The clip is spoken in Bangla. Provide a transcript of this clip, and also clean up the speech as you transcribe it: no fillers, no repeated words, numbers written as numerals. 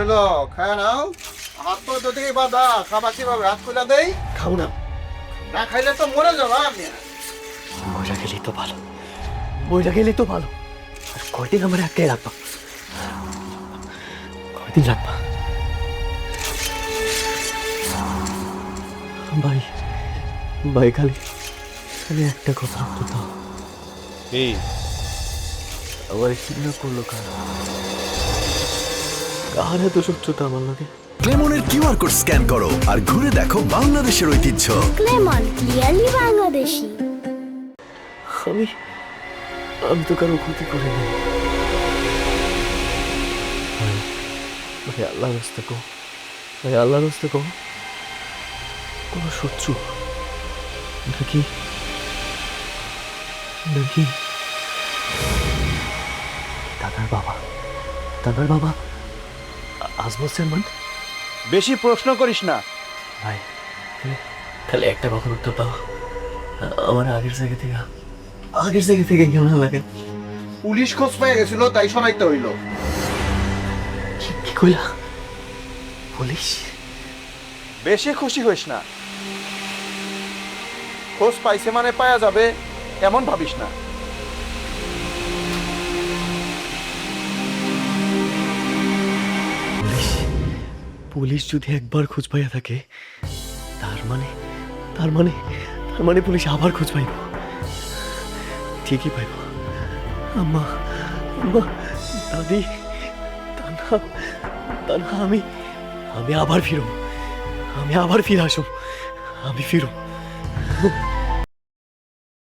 হলো খায় নাও। হাত তো থেকে বাধা, খাবার কিভাবে হাত খুলে দেই? খাও না, না খাইলে তো মরে যাবো আমি। মজা গেলেই তো ভালো, মজা গেলেই তো ভালো। আর কয়দিন আমার একটাই রাখবা, কয়দিন রাখবা? ভাই, ভাই খালি খালি একটা কথা তো দাও। এই আমার কিডন্যাপ করলো কার? কার এত শত্রুতা আমার লাগে? ক্লেমনের কিউআর কোড স্ক্যান করো আর ঘুরে দেখো বাংলাদেশের ঐতিহ্য। ক্লেমন ক্লিয়ারলি বাংলাদেশি। আমি আমি তো কারো ক্ষতি করিনি ভাই। ভাই আল্লাহর রাস্তা কো, ভাই আল্লাহর রাস্তা কো, কোন শত্রু নাকি নাকি দাদার বাবা? দাদার বাবা আজমল চেয়ারম্যান? বেশি প্রশ্ন করিস না। ভাই তাহলে একটা কথা উত্তর দাও, আমার আগের জায়গা থেকে কেমন লাগে? পুলিশ খোঁজ পেয়ে গেছিল, তাই শনাইতে হইলো। কি কইলা? পুলিশ? বেশি খুশি হইস না। খোঁজ পাইছে মানে পাওয়া যাবে এমন ভাবিস না। পুলিশ পুলিশ যদি একবার খোঁজ পাইয়া থাকে, তার মানে তার মানে তার মানে পুলিশ আবার খোঁজ পাইব। ঠিকই পাইব। আম্মা, আম্মা, দাদি, তানহা, তানহা, আমি আবার ফিরব, আমি আবার ফিরে আসব, আমি ফিরব।